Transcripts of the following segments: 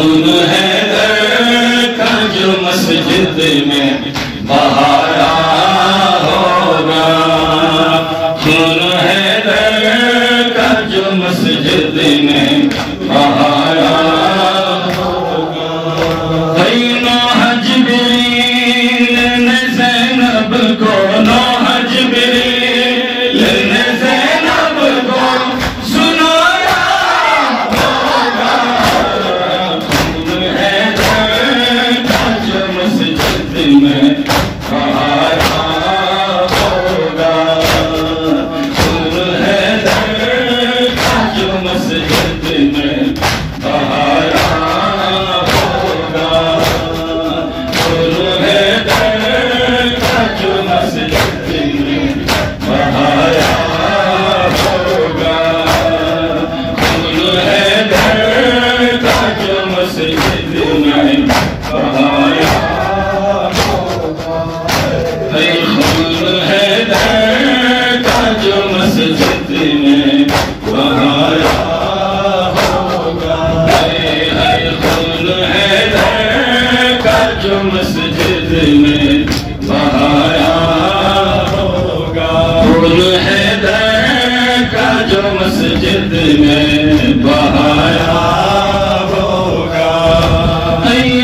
खून हैदर का जो मस्जिद में बहाया होगा, खून हैदर का जो मस्जिद में बहाया होगा। नौह जिब्रील ने ज़ैनब को, नौह जिब्रील ने ज़ैनब को सुनाया होगा। खून हैदर का जो मस्जिद में बहाया होगा, खून हैदर का जो मस्जिद में बहाया होगा, खून हैदर का जो मस्जिद में बहाया होगा, खून हैदर का जो मस्जिद में बहाया होगा। खून हैदर का जो मस्जिद में बहाया होगा, खून हैदर का जो मस्जिद में बहाया होगा, खून हैदर का जो मस्जिद में बहाया होगा।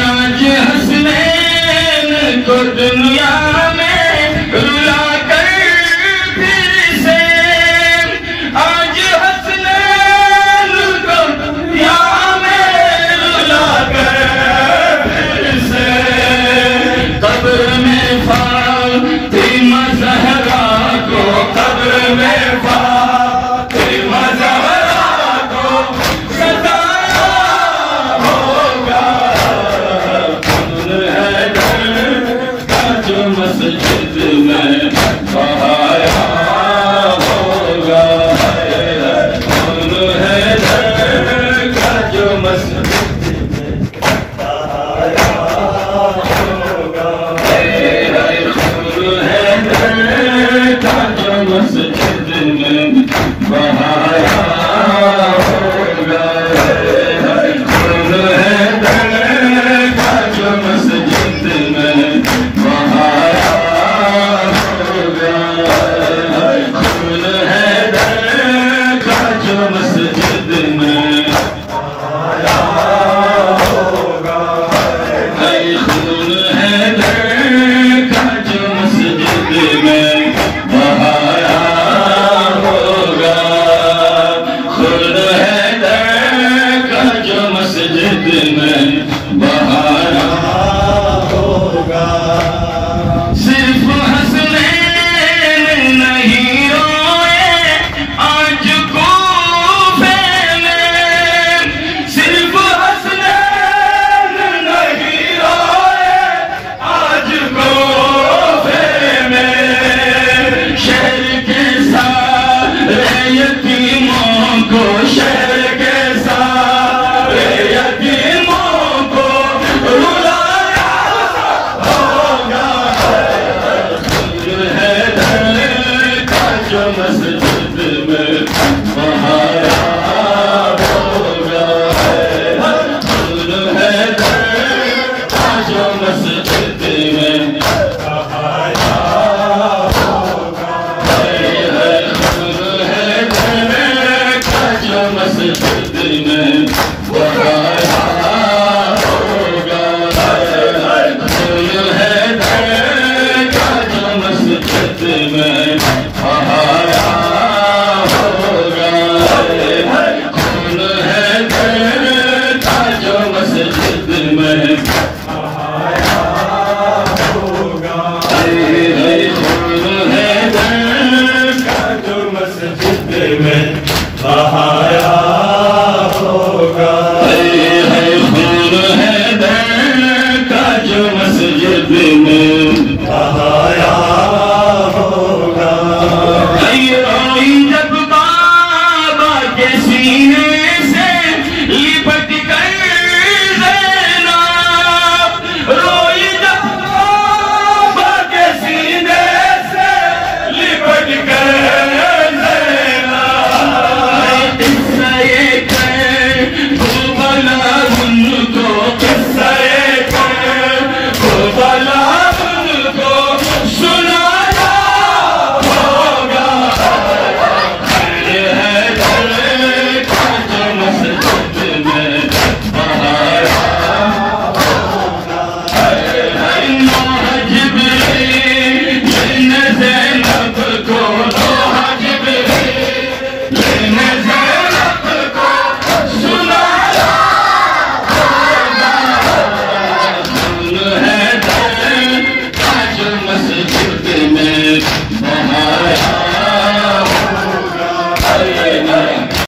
आज हसनैन को दुनिया में रुला कर फिर से, आज हसनैन को दुनिया में रुला कर फिर से, कब्र में फातिमा ज़हरा को, कब्र में फातिमा ज़हरा को सजाया होगा। खून हैदर का जो मस्जिद में बहाया होगा, खून हैदर का जो मस्जिद में बहाया होगा, खून हैदर का जो मस्जिद में बहाया होगा, खून हैदर का जो मस्जिद में बहाया होगा, खून हैदर का जो मस्जिद में बहाया होगा, खून हैदर का जो मस्जिद में बहाया होगा, खून हैदर का जो मस्जिद में बहाया